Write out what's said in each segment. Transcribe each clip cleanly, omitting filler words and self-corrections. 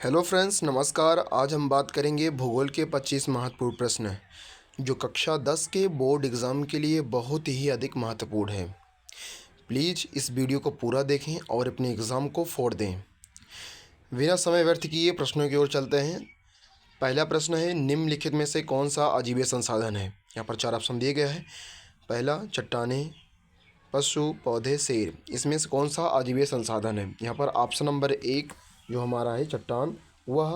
Hello friends, नमस्कार। आज हम बात करेंगे भूगोल के 25 महत्वपूर्ण प्रश्न जो कक्षा 10 के बोर्ड एग्ज़ाम के लिए बहुत ही अधिक महत्वपूर्ण है। प्लीज़ इस वीडियो को पूरा देखें और अपने एग्ज़ाम को फोड़ दें। बिना समय व्यर्थ किए प्रश्नों की ओर चलते हैं। पहला प्रश्न है, निम्नलिखित में से कौन सा अजीब संसाधन है। यहाँ पर 4 ऑप्शन दिए गए हैं। पहला, चट्टानें, पशु, पौधे, शेर। इसमें से कौन सा अजीब संसाधन है। यहाँ पर ऑप्शन नंबर 1 जो हमारा है चट्टान, वह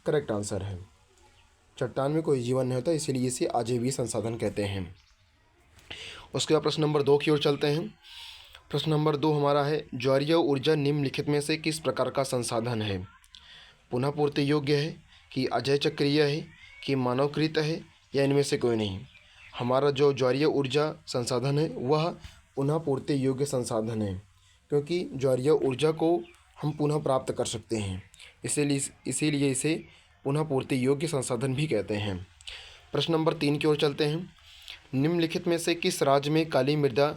करेक्ट आंसर है। चट्टान में कोई जीवन नहीं होता, इसीलिए इसे अजीवी संसाधन कहते हैं। उसके बाद प्रश्न नंबर 2 की ओर चलते हैं। प्रश्न नंबर 2 हमारा है, ज्वारीय ऊर्जा निम्नलिखित में से किस प्रकार का संसाधन है। पुनः पूर्ति योग्य है, कि अजय चक्रीय है, कि मानवकृत है, या इनमें से कोई नहीं। हमारा जो ज्वारीय ऊर्जा संसाधन है वह पुनः पूर्ति योग्य संसाधन है, क्योंकि ज्वारीय ऊर्जा को हम पुनः प्राप्त कर सकते हैं, इसीलिए इसे पुनः पूर्ति योग्य संसाधन भी कहते हैं। प्रश्न नंबर 3 की ओर चलते हैं। निम्नलिखित में से किस राज्य में काली मृदा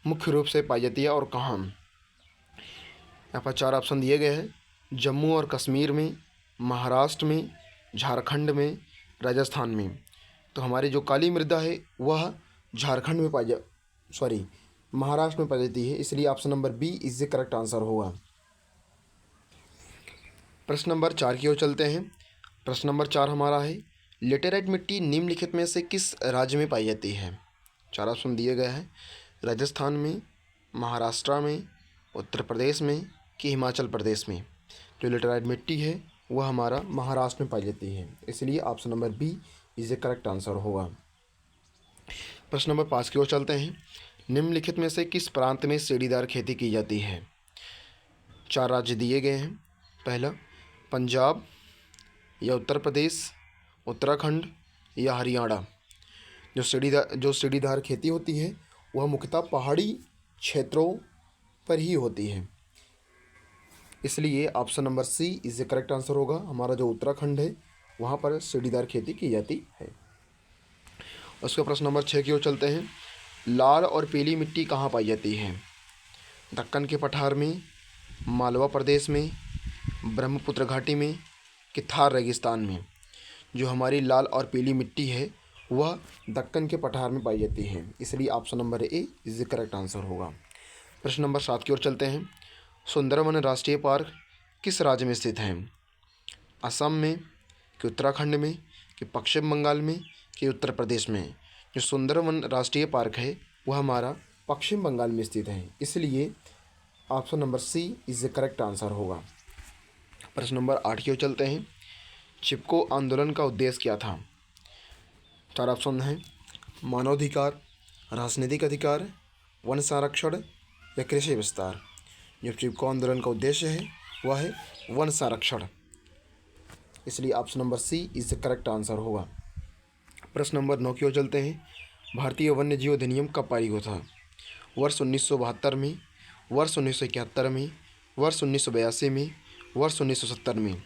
मुख्य रूप से पाई जाती है और कहाँ। यहाँ पर 4 ऑप्शन दिए गए हैं। जम्मू और कश्मीर में, महाराष्ट्र में, झारखंड में, राजस्थान में। तो हमारी जो काली मृदा है वह झारखंड में महाराष्ट्र में पाई जाती है, इसलिए option number B is the correct answer होगा। प्रश्न नंबर 4 की ओर चलते हैं। प्रश्न नंबर 4 हमारा है, लेटेराइट मिट्टी निम्नलिखित में से किस राज्य में पाई जाती है। 4 ऑप्शन दिए गए हैं। राजस्थान में, महाराष्ट्र में, उत्तर प्रदेश में, कि हिमाचल प्रदेश में। जो लेटेराइट मिट्टी है वह हमारा महाराष्ट्र में पाई जाती है, इसलिए option number B is a correct answer होगा। प्रश्न नंबर 5 की ओर चलते हैं। निम्नलिखित में से किस प्रांत में सीढ़ीदार खेती की जाती है। 4 राज्य दिए गए हैं। पहला, पंजाब या उत्तर प्रदेश, उत्तराखंड या हरियाणा। जो सीढ़ीदार खेती होती है वह मुख्यतः पहाड़ी क्षेत्रों पर ही होती है, इसलिए option number C is the correct answer होगा। हमारा जो उत्तराखंड है वहाँ पर सीढ़ीदार खेती की जाती है। उसका प्रश्न नंबर 6 की ओर चलते हैं। लाल और पीली मिट्टी कहाँ पाई जाती है। दक्कन के पठार में, मालवा प्रदेश में, ब्रह्मपुत्र घाटी में, कि थार रेगिस्तान में। जो हमारी लाल और पीली मिट्टी है वह दक्कन के पठार में पाई जाती है, इसलिए option number A is the correct answer होगा। प्रश्न नंबर 7 की ओर चलते हैं। सुंदरवन राष्ट्रीय पार्क किस राज्य में स्थित है। असम में, कि उत्तराखंड में, कि पश्चिम बंगाल में, कि उत्तर प्रदेश में। जो सुंदरवन राष्ट्रीय पार्क है वह हमारा पश्चिम बंगाल में स्थित है, इसलिए option number C is the correct answer होगा। प्रश्न नंबर 8 की ओर चलते हैं। चिपको आंदोलन का उद्देश्य क्या था। 4 ऑप्शन हैं। मानवाधिकार, राजनीतिक अधिकार, वन संरक्षण या कृषि विस्तार। जो चिपको आंदोलन का उद्देश्य है वह है वन संरक्षण, इसलिए option number C is the correct answer होगा। प्रश्न नंबर 9 की ओर चलते हैं। भारतीय वन्य जीव अधिनियम कब पारित हुआ था। वर्ष 1972 में, वर्ष 1971 में, वर्ष 1982 में, वर्ष 1970 में।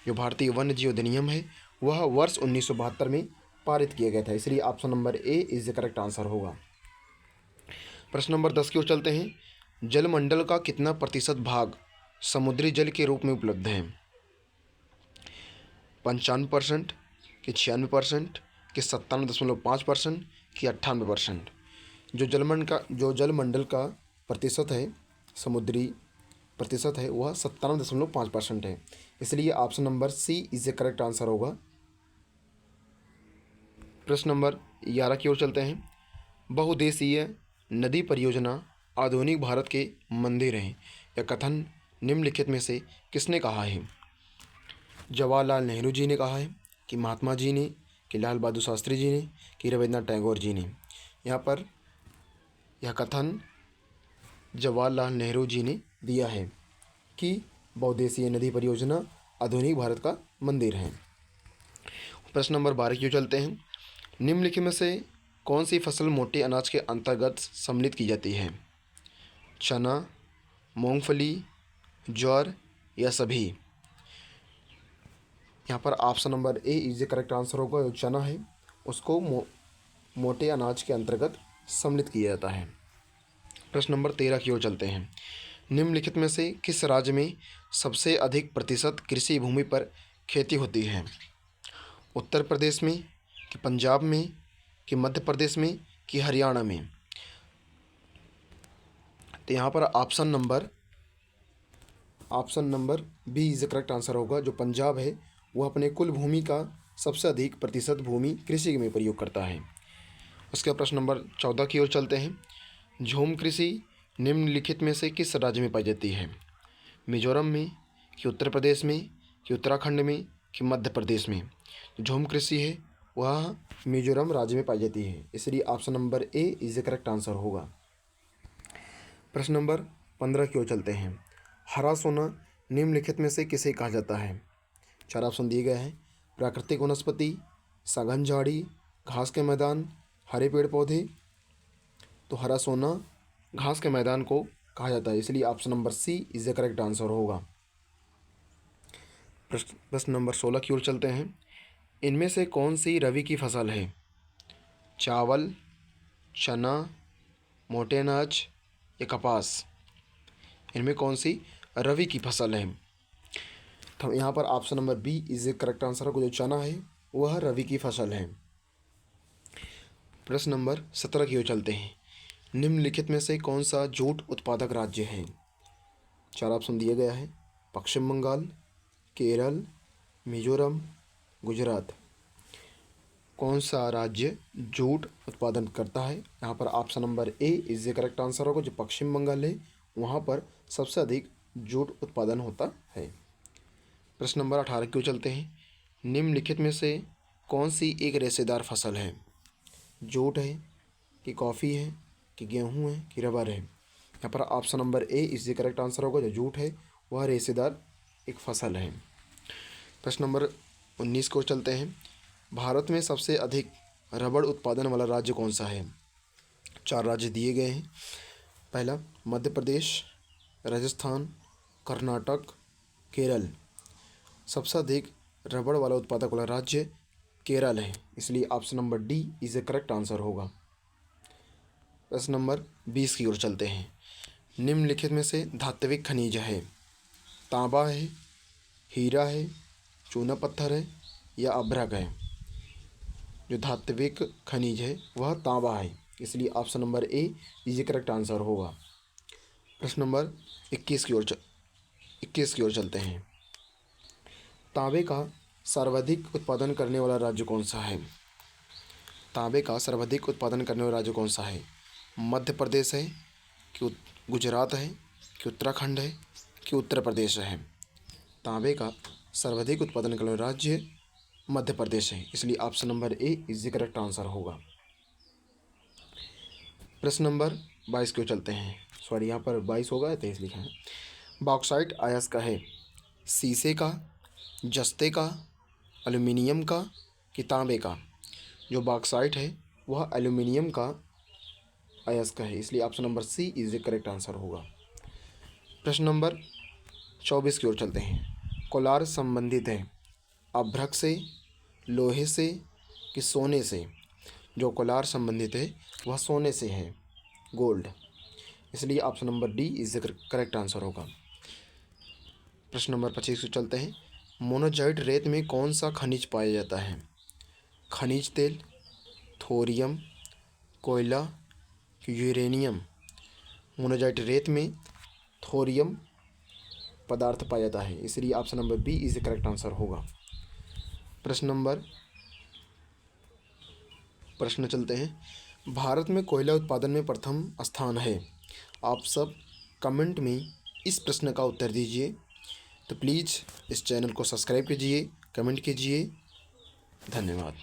जो भारतीय वन्य जीव अधिनियम है वह वर्ष 1972 में पारित किया गया था, इसलिए option number A is the correct answer होगा। प्रश्न नंबर 10 की ओर चलते हैं। जलमंडल का कितना प्रतिशत भाग समुद्री जल के रूप में उपलब्ध है। 95%, कि 96%, कि 97.5%, कि 98%। जो जलमंडल का प्रतिशत है, समुद्री प्रतिशत है, वह 97.5% है, इसलिए option number C is the correct answer होगा। प्रश्न नंबर 11 की ओर चलते हैं। बहुउद्देशीय नदी परियोजना आधुनिक भारत के मंदिर हैं, यह कथन निम्नलिखित में से किसने कहा है। जवाहरलाल नेहरू जी ने कहा है, कि महात्मा जी ने, कि लाल बहादुर शास्त्री जी ने, कि रविंद्रनाथ टैगोर जी ने। यहाँ पर यह कथन जवाहरलाल नेहरू जी ने दिया है कि बहुउद्देशीय नदी परियोजना आधुनिक भारत का मंदिर है। प्रश्न नंबर 12 की ओर चलते हैं। निम्नलिखित में से कौन सी फसल मोटे अनाज के अंतर्गत सम्मिलित की जाती है। चना, मूंगफली, ज्वार या सभी। यहाँ पर option number A is the correct answer होगा। जो चना है उसको मोटे अनाज के अंतर्गत सम्मिलित किया जाता है। प्रश्न नंबर 13 की ओर चलते हैं। निम्नलिखित में से किस राज्य में सबसे अधिक प्रतिशत कृषि भूमि पर खेती होती है? उत्तर प्रदेश में, कि पंजाब में, कि मध्य प्रदेश में, कि हरियाणा में? तो यहाँ पर option number B is the correct answer होगा। जो पंजाब है वह अपने कुल भूमि का सबसे अधिक प्रतिशत भूमि कृषि में प्रयोग करता है। उसके बाद प्रश्न नंबर 14 की ओर चलते हैं। झूम कृषि निम्नलिखित में से किस राज्य में पाई जाती है? मिजोरम में, कि उत्तर प्रदेश में, कि उत्तराखंड में, कि मध्य प्रदेश में? झूम कृषि है वह मिजोरम राज्य में पाई जाती है, इसलिए option number A is the correct answer होगा। प्रश्न नंबर 15 की ओर चलते हैं। हरा सोना निम्नलिखित में से किसे कहा जाता है? 4 ऑप्शन दिए गए हैं। प्राकृतिक वनस्पति, सघन झाड़ी, घास के मैदान, हरे पेड़ पौधे। तो हरा सोना घास के मैदान को कहा जाता है, इसलिए option number C is the correct answer होगा। प्रश्न नंबर 16 की ओर चलते हैं। इनमें से कौन सी रबी की फसल है? चावल, चना, मोटे अनाज या कपास? इनमें कौन सी रबी की फसल है? तो यहाँ पर option number B is the correct answer होगा। जो चना है वह रबी की फसल है। प्रश्न नंबर 17 की ओर चलते हैं। निम्नलिखित में से कौन सा जूट उत्पादक राज्य है? 4 ऑप्शन दिया गया है। पश्चिम बंगाल, केरल, मिजोरम, गुजरात। कौन सा राज्य जूट उत्पादन करता है? यहाँ पर option number A is the correct answer होगा। जो पश्चिम बंगाल है वहाँ पर सबसे अधिक जूट उत्पादन होता है। प्रश्न नंबर 18 की ओर चलते हैं। निम्नलिखित में से कौन सी एक रेशेदार फसल है? जूट है, कि कॉफ़ी है, कि गेहूँ है, कि रबर है? यहाँ पर option number A is the correct answer होगा। जो जूट है वह रेशेदार एक फसल है। प्रश्न नंबर 19 की ओर चलते हैं। भारत में सबसे अधिक रबड़ उत्पादन वाला राज्य कौन सा है? 4 राज्य दिए गए हैं। पहला मध्य प्रदेश, राजस्थान, कर्नाटक, केरल। सबसे अधिक रबड़ वाला उत्पादक वाला राज्य केरल है, इसलिए option number D is the correct answer होगा। प्रश्न नंबर 20 की ओर चलते हैं। निम्नलिखित में से धात्विक खनिज है? तांबा है, हीरा है, चूना पत्थर है या अभ्रक है? जो धात्विक खनिज है वह तांबा है, इसलिए option number A is the correct answer होगा। प्रश्न नंबर 21 की ओर चलते हैं। तांबे का सर्वाधिक उत्पादन करने वाला राज्य कौन सा है? तांबे का सर्वाधिक उत्पादन करने वाला राज्य कौन सा है? मध्य प्रदेश है, कि गुजरात है, कि उत्तराखंड है, कि उत्तर प्रदेश है? तांबे का सर्वाधिक उत्पादन करने वाला राज्य मध्य प्रदेश है, इसलिए option number A is the correct answer होगा। प्रश्न नंबर 22 की ओर चलते हैं। सॉरी, यहाँ पर 22 होगा, 23 लिखा है। बॉक्साइट अयस्क है? शीशे का, जस्ते का, एल्युमिनियम का, कि तांबे का? जो बॉक्साइट है वह एल्युमिनियम का अयस्क है, इसलिए option number C is the correct answer होगा। प्रश्न नंबर 24 की ओर चलते हैं। कोलार संबंधित है अभ्रक से, लोहे से, कि सोने से? जो कोलार संबंधित है वह सोने से है, गोल्ड, इसलिए option number D is the correct answer होगा। प्रश्न नंबर 25 को चलते हैं। मोनाजाइट रेत में कौन सा खनिज पाया जाता है? खनिज तेल, थोरियम, कोयला, कि यूरेनियम? मोनाजाइट रेत में थोरियम पदार्थ पाया जाता है, इसलिए option number B is the correct answer होगा। प्रश्न चलते हैं। भारत में कोयला उत्पादन में प्रथम स्थान है। आप सब कमेंट में इस प्रश्न का उत्तर दीजिए। तो प्लीज़ इस चैनल को सब्सक्राइब कीजिए, कमेंट कीजिए। धन्यवाद।